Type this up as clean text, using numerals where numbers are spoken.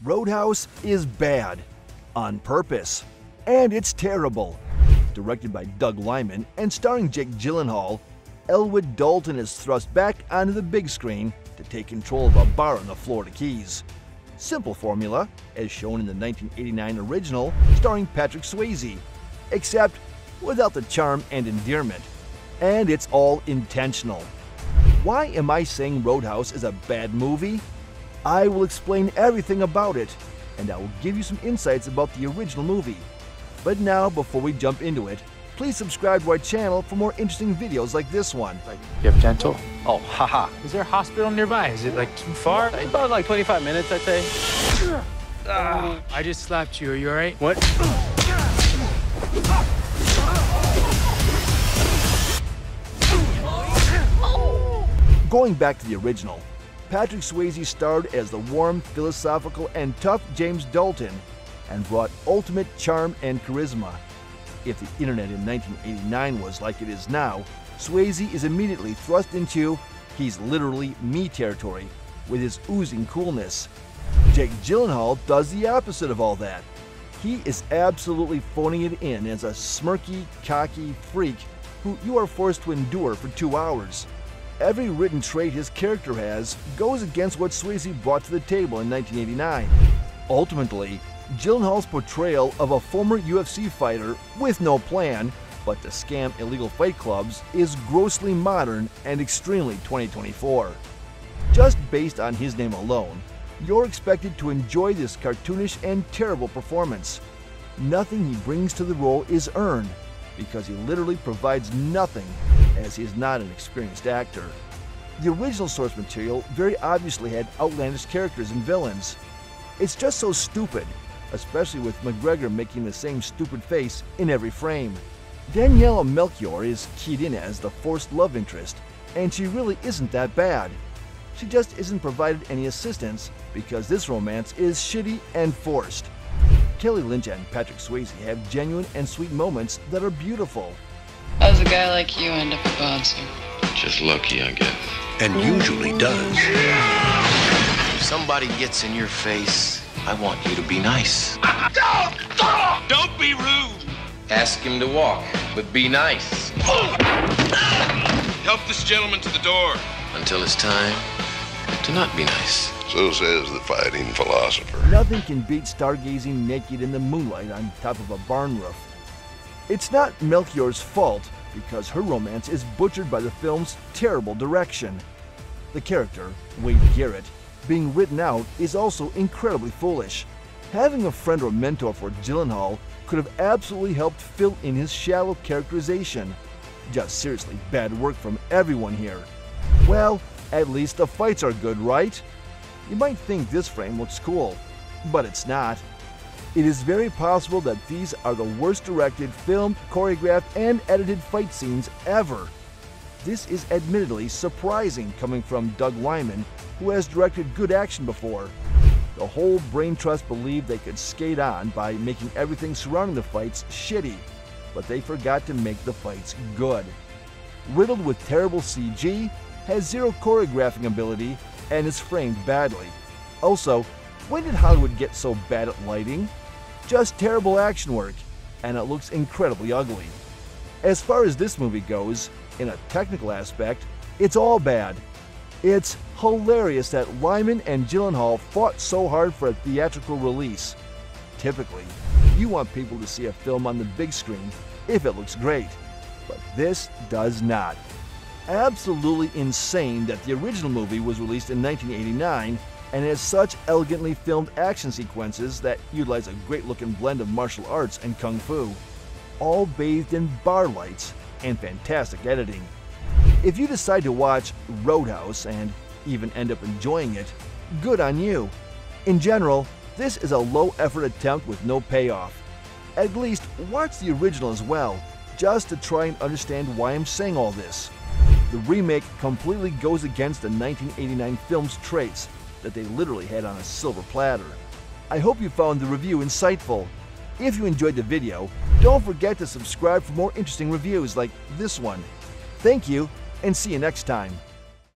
Roadhouse is bad, on purpose, and it's terrible. Directed by Doug Liman and starring Jake Gyllenaal, Elwood Dalton is thrust back onto the big screen to take control of a bar on the Florida Keys. Simple formula, as shown in the 1989 original starring Patrick Swayze, except without the charm and endearment. And it's all intentional. Why am I saying Roadhouse is a bad movie? I will explain everything about it, and I will give you some insights about the original movie. But now, before we jump into it, please subscribe to our channel for more interesting videos like this one. You have dental? Oh, haha. Is there a hospital nearby? Is it like too far? About like 25 minutes, I'd say. I just slapped you. Are you all right? What? Going back to the original, Patrick Swayze starred as the warm, philosophical, and tough James Dalton and brought ultimate charm and charisma. If the internet in 1989 was like it is now, Swayze is immediately thrust into he's literally me territory with his oozing coolness. Jake Gyllenaal does the opposite of all that. He is absolutely phoning it in as a smirky, cocky freak who you are forced to endure for 2 hours. Every written trait his character has goes against what Swayze brought to the table in 1989. Ultimately, Gyllenhaal's portrayal of a former UFC fighter with no plan but to scam illegal fight clubs is grossly modern and extremely 2024. Just based on his name alone, you're expected to enjoy this cartoonish and terrible performance. Nothing he brings to the role is earned, because he literally provides nothing, as he is not an experienced actor. The original source material very obviously had outlandish characters and villains. It's just so stupid, especially with McGregor making the same stupid face in every frame. Daniela Melchior is keyed in as the forced love interest, and she really isn't that bad. She just isn't provided any assistance because this romance is shitty and forced. Kelly Lynch and Patrick Swayze have genuine and sweet moments that are beautiful. How does a guy like you end up a bouncer? Just lucky, I guess. And usually does. If somebody gets in your face, I want you to be nice. Don't be rude. Ask him to walk, but be nice. Help this gentleman to the door. Until it's time to not be nice. So says the fighting philosopher. Nothing can beat stargazing naked in the moonlight on top of a barn roof. It's not Melchior's fault, because her romance is butchered by the film's terrible direction. The character, Wade Garrett, being written out is also incredibly foolish. Having a friend or mentor for Gyllenhaal could have absolutely helped fill in his shallow characterization. Just seriously bad work from everyone here. Well, at least the fights are good, right? You might think this frame looks cool, but it's not. It is very possible that these are the worst directed, filmed, choreographed, and edited fight scenes ever. This is admittedly surprising coming from Doug Liman, who has directed good action before. The whole brain trust believed they could skate on by making everything surrounding the fights shitty, but they forgot to make the fights good. Riddled with terrible CG, has zero choreographing ability, and is framed badly. Also, when did Hollywood get so bad at lighting? Just terrible action work, and it looks incredibly ugly. As far as this movie goes, in a technical aspect, it's all bad. It's hilarious that Liman and Gyllenhaal fought so hard for a theatrical release. Typically, you want people to see a film on the big screen if it looks great, but this does not. Absolutely insane that the original movie was released in 1989 and has such elegantly filmed action sequences that utilize a great-looking blend of martial arts and kung fu, all bathed in bar lights and fantastic editing. If you decide to watch Roadhouse and even end up enjoying it, good on you. In general, this is a low-effort attempt with no payoff. At least watch the original as well, just to try and understand why I'm saying all this. The remake completely goes against the 1989 film's traits that they literally had on a silver platter. I hope you found the review insightful. If you enjoyed the video, don't forget to subscribe for more interesting reviews like this one. Thank you, and see you next time.